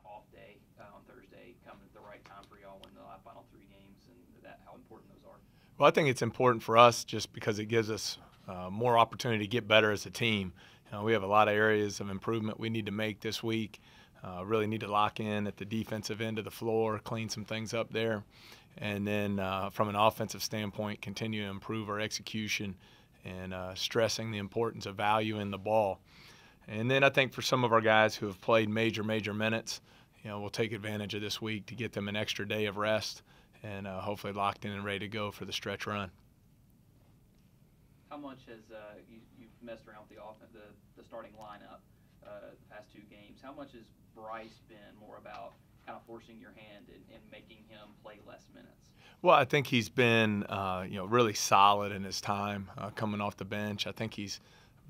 off day on Thursday come at the right time for y'all when the final 3 games, and how important those are? Well, I think it's important for us just because it gives us more opportunity to get better as a team. We have a lot of areas of improvement we need to make this week. Really need to lock in at the defensive end of the floor, clean some things up there. And then from an offensive standpoint, continue to improve our execution and stressing the importance of value in the ball. And then I think for some of our guys who have played major minutes, we'll take advantage of this week to get them an extra day of rest and hopefully locked in and ready to go for the stretch run. How much has you've messed around with the starting lineup the past 2 games? How much has Bryce been more about kind of forcing your hand and making him play less minutes? Well, I think he's been really solid in his time coming off the bench. I think he's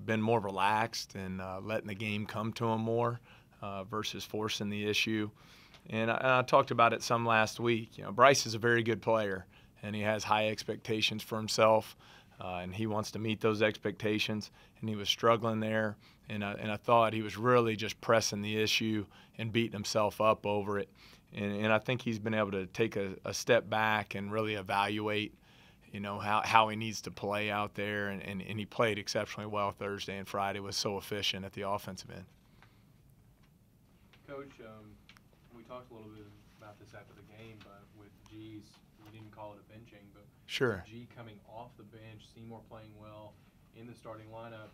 been more relaxed and letting the game come to him more versus forcing the issue. And I talked about it some last week. Bryce is a very good player, and he has high expectations for himself, and he wants to meet those expectations. And he was struggling there, and I thought he was really just pressing the issue and beating himself up over it. And I think he's been able to take a step back and really evaluate how he needs to play out there, and he played exceptionally well Thursday and Friday, was so efficient at the offensive end. Coach, we talked a little bit about this after the game, but with G's, we didn't call it a benching, but sure. G coming off the bench, Seymour playing well in the starting lineup,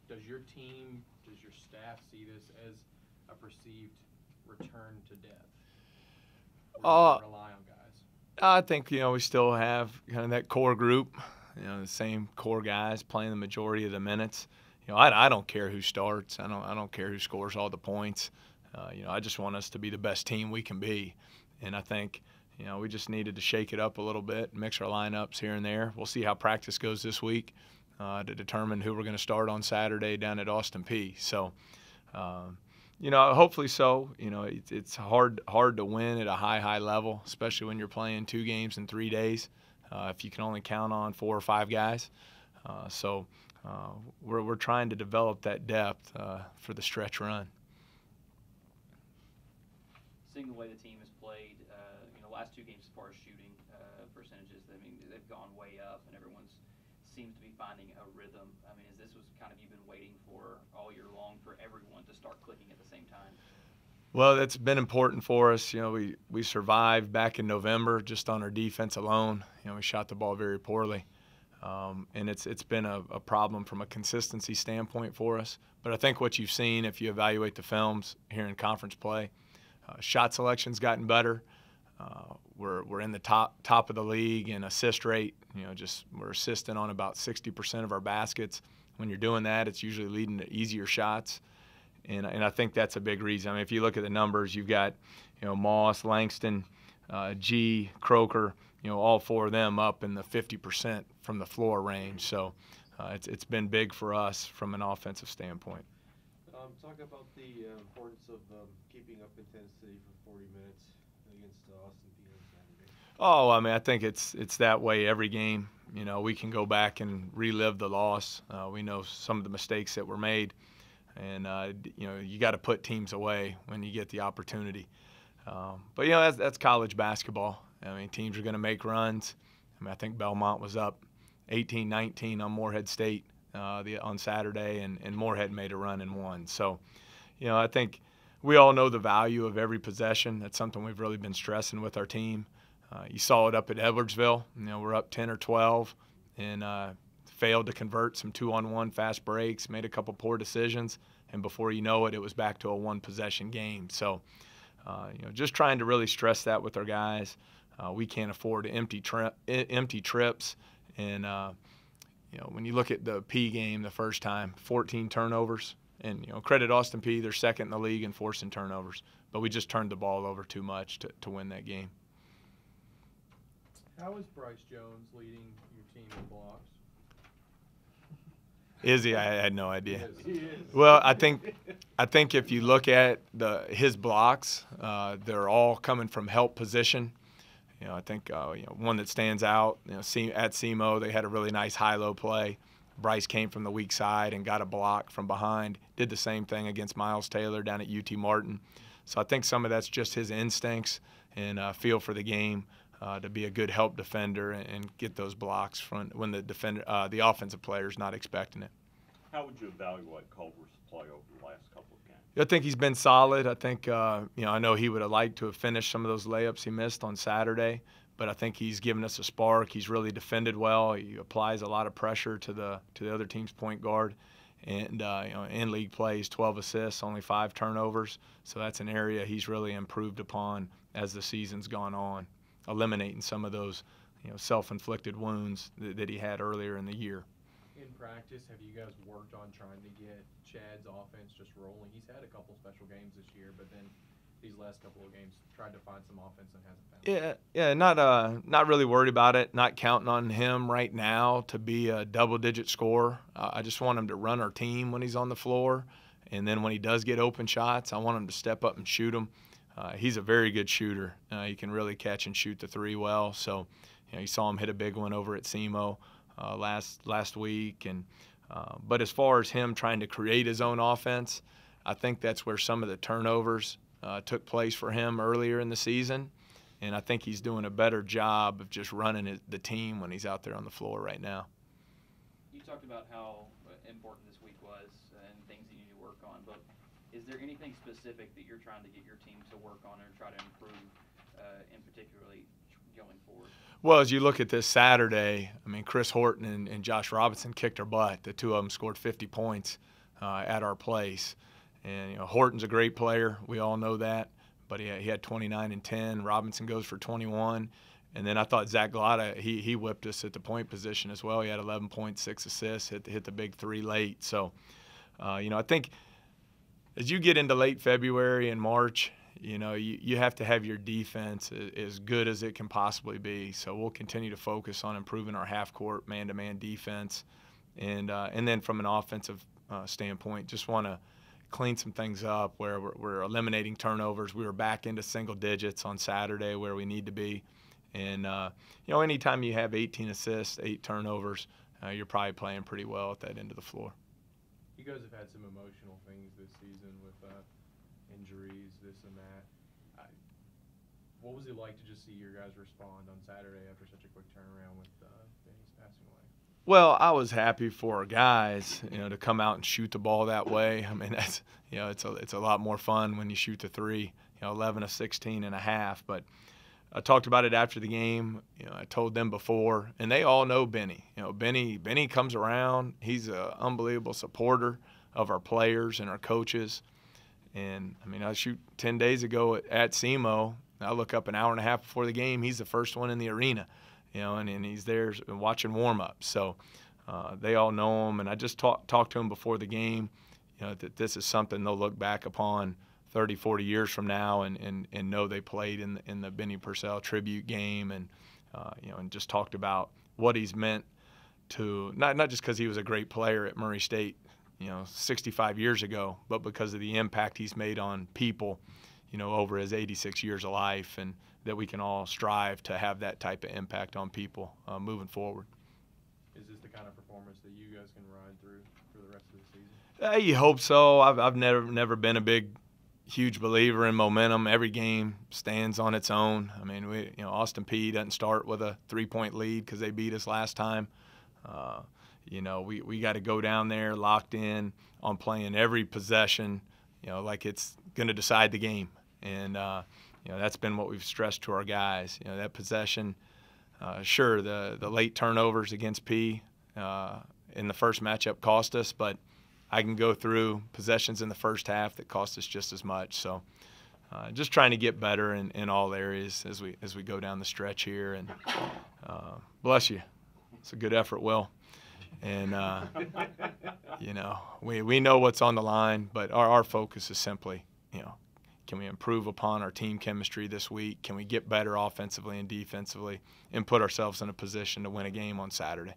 does your team, does your staff see this as a perceived return to depth? Or do you rely on guys? I think, we still have kind of that core group, the same core guys playing the majority of the minutes. I don't care who starts. I don't care who scores all the points. I just want us to be the best team we can be. And I think, we just needed to shake it up a little bit, mix our lineups here and there. We'll see how practice goes this week to determine who we're going to start on Saturday down at Austin Peay. So, hopefully so. It's hard to win at a high level, especially when you're playing 2 games in 3 days. If you can only count on 4 or 5 guys, so we're trying to develop that depth for the stretch run. Seeing the way the team has played, last 2 games as far as shooting percentages, they've gone way up, and everyone's seems to be finding a rhythm. Is this was kind of you've been waiting for all year long for everyone to start clicking at the same time? Well, that's been important for us. We survived back in November just on our defense alone. We shot the ball very poorly, and it's been a problem from a consistency standpoint for us. But I think what you've seen, if you evaluate the films here in conference play, shot selection's gotten better. We're in the top of the league in assist rate. We're assisting on about 60% of our baskets. When you're doing that, it's usually leading to easier shots, and I think that's a big reason. If you look at the numbers, you've got Moss, Langston, G, Croker, all 4 of them up in the 50% from the floor range. So it's been big for us from an offensive standpoint. Talk about the importance of keeping up intensity for 40 minutes against Austin Peay on Saturday. Oh, I think it's that way every game. We can go back and relive the loss. We know some of the mistakes that were made, and you got to put teams away when you get the opportunity. But that's college basketball. Teams are going to make runs. I think Belmont was up 18-19 on Morehead State on Saturday, and Morehead made a run and won. So, I think we all know the value of every possession. That's something we've really been stressing with our team. You saw it up at Edwardsville. We're up 10 or 12 and failed to convert some 2-on-1 fast breaks, made a couple poor decisions, and before you know it, it was back to a 1-possession game. So, just trying to really stress that with our guys. We can't afford empty trips, and when you look at the Peay game the first time, 14 turnovers, and credit Austin Peay, they're second in the league in forcing turnovers, but we just turned the ball over too much to win that game. How is Bryce Jones leading your team in blocks? Is he? I had no idea. He is. Well, I think if you look at his blocks, they're all coming from help position. I think one that stands out, at SEMO, they had a really nice high-low play Bryce came from the weak side and got a block from behind. Did the same thing against Miles Taylor down at UT Martin. So I think some of that's just his instincts and feel for the game to be a good help defender and get those blocks when the offensive player is not expecting it. How would you evaluate Culver's play over the last couple of games? I think he's been solid. I think I know he would have liked to have finished some of those layups he missed on Saturday, but I think he's given us a spark. He's really defended well. He applies a lot of pressure to the other team's point guard. And in league plays, 12 assists, only 5 turnovers. So that's an area he's really improved upon as the season's gone on, eliminating some of those self-inflicted wounds that he had earlier in the year. In practice, have you guys worked on trying to get Chad's offense just rolling? He's had a couple special games this year, but then these last couple of games tried to find some offense and hasn't found it. Yeah, not really worried about it. Not counting on him right now to be a double-digit scorer. I just want him to run our team when he's on the floor, and then when he does get open shots, I want him to step up and shoot them. He's a very good shooter. He can really catch and shoot the three well. So, you saw him hit a big one over at SEMO last week. But as far as him trying to create his own offense, I think that's where some of the turnovers took place for him earlier in the season. And I think he's doing a better job of just running the team when he's out there on the floor right now. You talked about how important this week was and things that you need to work on, but is there anything specific that you're trying to get your team to work on or try to improve, in particularly going forward? Well, as you look at this Saturday, I mean, Chris Horton and Josh Robinson kicked our butt. The two of them scored 50 points at our place. And, Horton's a great player. We all know that. But he had 29 and 10. Robinson goes for 21. And then I thought Zach Glotta, he whipped us at the point position as well. He had 11.6 assists, hit the big three late. So, I think as you get into late February and March, you have to have your defense as good as it can possibly be. So we'll continue to focus on improving our half-court man-to-man defense. And then from an offensive standpoint, just want to clean some things up where we're eliminating turnovers. We were back into single digits on Saturday where we need to be. And, anytime you have 18 assists, 8 turnovers, you're probably playing pretty well at that end of the floor. You guys have had some emotional things this season with injuries, this and that. What was it like to just see your guys respond on Saturday after such a quick turnaround with Benny's passing away? Well, I was happy for our guys, to come out and shoot the ball that way. I mean, that's, it's a lot more fun when you shoot the three, 11 of 16 and a half. But I talked about it after the game. I told them before, and they all know Benny. Benny comes around. He's an unbelievable supporter of our players and our coaches. And, I shoot 10 days ago at SEMO. I look up an hour and a half before the game. He's the first one in the arena. And he's there watching warm-ups. So they all know him. And I just talked to him before the game, that this is something they'll look back upon 30, 40 years from now and know they played in the Benny Purcell tribute game and just talked about what he's meant to, not just because he was a great player at Murray State, 65 years ago, but because of the impact he's made on people, over his 86 years of life, and that we can all strive to have that type of impact on people moving forward. Is this the kind of performance that you guys can ride through for the rest of the season? You hope so. I've never been a huge believer in momentum. Every game stands on its own. I mean, Austin Peay doesn't start with a 3-point lead because they beat us last time. We got to go down there locked in on playing every possession, like it's going to decide the game. And that's been what we've stressed to our guys. That possession. Sure, the late turnovers against Peay in the first matchup cost us, but I can go through possessions in the first half that cost us just as much. So just trying to get better in all areas as we go down the stretch here. And bless you. It's a good effort, Will. And, we know what's on the line, but our focus is simply, can we improve upon our team chemistry this week? Can we get better offensively and defensively and put ourselves in a position to win a game on Saturday?